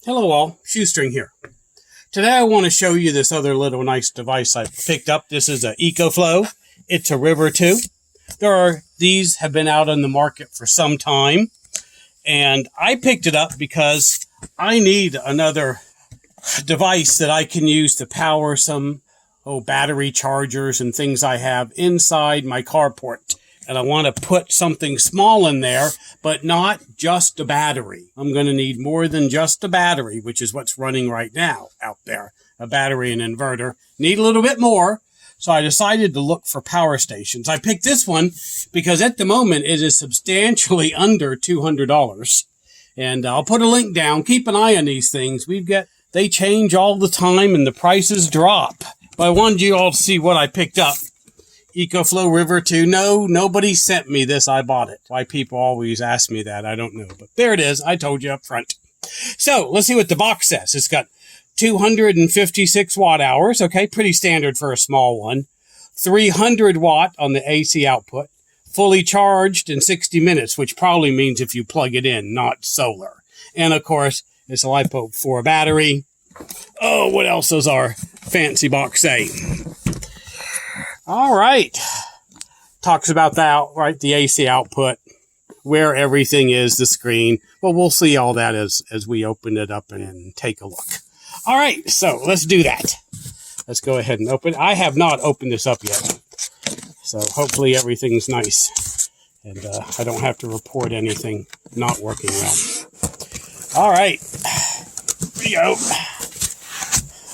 Hello all, Shoestring here. Today I want to show you this other little nice device I picked up. This is an EcoFlow. It's a River 2. These have been out on the market for some time. And I picked it up because I need another device that I can use to power some battery chargers and things I have inside my carport. And I want to put something small in there, but not just a battery. I'm going to need more than just a battery, which is what's running right now out there. A battery and inverter. Need a little bit more. So I decided to look for PowerStations. I picked this one because at the moment it is substantially under $200. And I'll put a link down. Keep an eye on these things. They change all the time and the prices drop. But I wanted you all to see what I picked up. EcoFlow River 2. No, nobody sent me this. I bought it. Why people always ask me that, I don't know. But there it is. I told you up front. So let's see what the box says. It's got 256 watt hours. Okay, pretty standard for a small one. 300 watt on the AC output. Fully charged in 60 minutes, which probably means if you plug it in, not solar. And of course, it's a LiPo4 battery. Oh, what else does our fancy box say? All right. Talks about the AC output, where everything is, the screen. Well, we'll see all that as we open it up and take a look. All right, so let's do that. Let's go ahead and open. I have not opened this up yet, so hopefully everything's nice, and I don't have to report anything not working well. All right, here we go.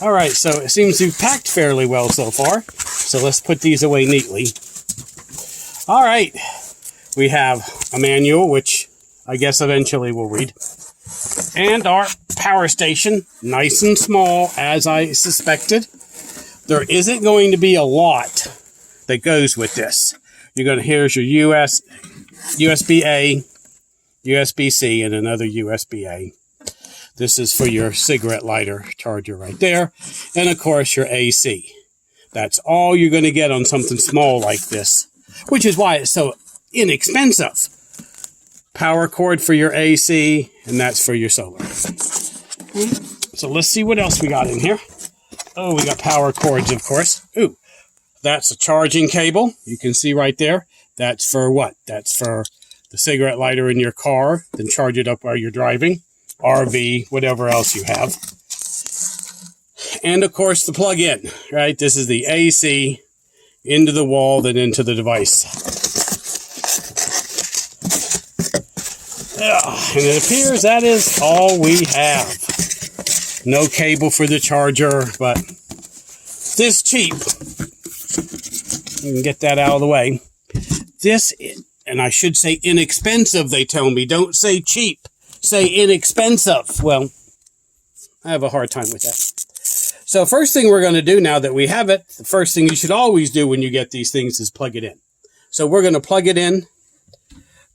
All right, so it seems to have packed fairly well so far. So let's put these away neatly. All right, we have a manual, which I guess eventually we'll read. And our PowerStation, nice and small, as I suspected. There isn't going to be a lot that goes with this. Here's your USB-A, USB-C, and another USB-A. This is for your cigarette lighter charger right there. And of course, your AC. That's all you're going to get on something small like this, which is why it's so inexpensive. Power cord for your AC, and that's for your solar. So let's see what else we got in here. Oh, we got power cords, of course. Ooh, that's a charging cable. You can see right there. That's for what? That's for the cigarette lighter in your car. Then charge it up while you're driving. RV, whatever else you have. And of course the plug-in, right? This is the AC into the wall, then into the device. And it appears that is all we have. No cable for the charger, but this cheap. You can get that out of the way. This, and I should say inexpensive, they tell me. Don't say cheap. Say inexpensive. Well, I have a hard time with that. So first thing we're going to do now that we have it, the first thing you should always do when you get these things is plug it in. So we're going to plug it in,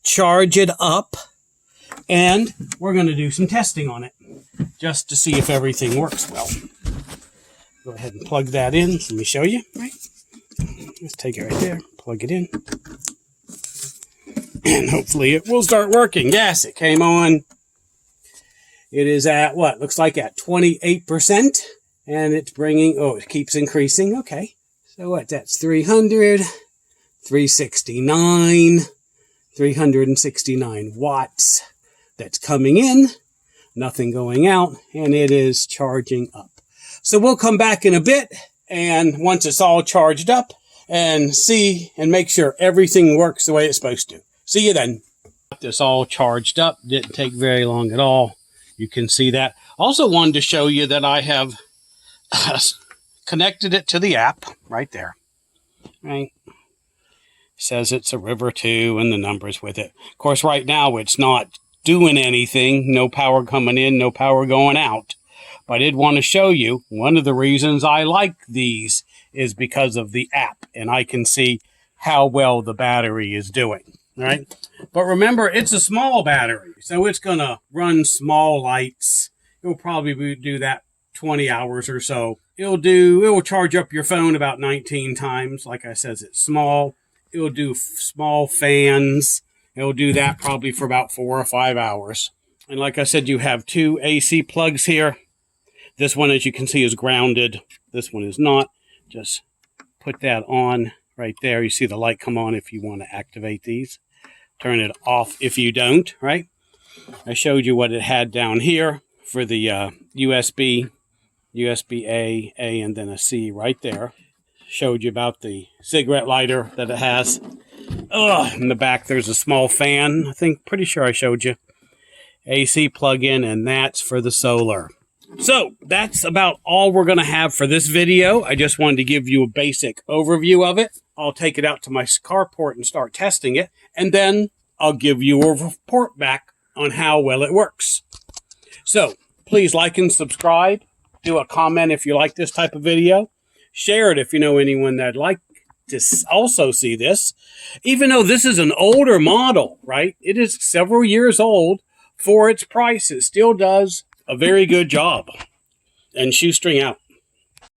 charge it up, and we're going to do some testing on it just to see if everything works well. Go ahead and plug that in. Let me show you. Right. Let's take it right there, plug it in, and hopefully it will start working. Yes, it came on. It is at what? Looks like at 28%. And it's bringing, it keeps increasing. Okay. So what? That's 300, 369, 369 watts. That's coming in. Nothing going out. And it is charging up. So we'll come back in a bit. And once it's all charged up and see and make sure everything works the way it's supposed to. See you then. Got this all charged up. Didn't take very long at all. You can see that. Also wanted to show you that I have connected it to the app right there. Right. Says it's a River 2 and the numbers with it. Of course, right now it's not doing anything. No power coming in, no power going out. But I did want to show you one of the reasons I like these is because of the app. And I can see how well the battery is doing. Right. But remember, it's a small battery. So it's going to run small lights. It'll probably do that 20 hours or so. It will charge up your phone about 19 times. Like I said, it's small. It will do small fans. It'll do that probably for about 4 or 5 hours. And like I said, you have two AC plugs here. This one, as you can see, is grounded. This one is not. Just put that on right there. You see the light come on if you want to activate these. Turn it off if you don't, right? I showed you what it had down here for the USB, USB-A, and then a C right there. Showed you about the cigarette lighter that it has. In the back, there's a small fan. Pretty sure I showed you. AC plug-in, and that's for the solar. So that's about all we're going to have for this video. I just wanted to give you a basic overview of it. I'll take it out to my carport and start testing it, and then I'll give you a report back on how well it works. So please like and subscribe. Do a comment if you like this type of video. Share it if you know anyone that'd like to also see this. Even though this is an older model, right? It is several years old. For its price, it still does a very good job. And shoestring out.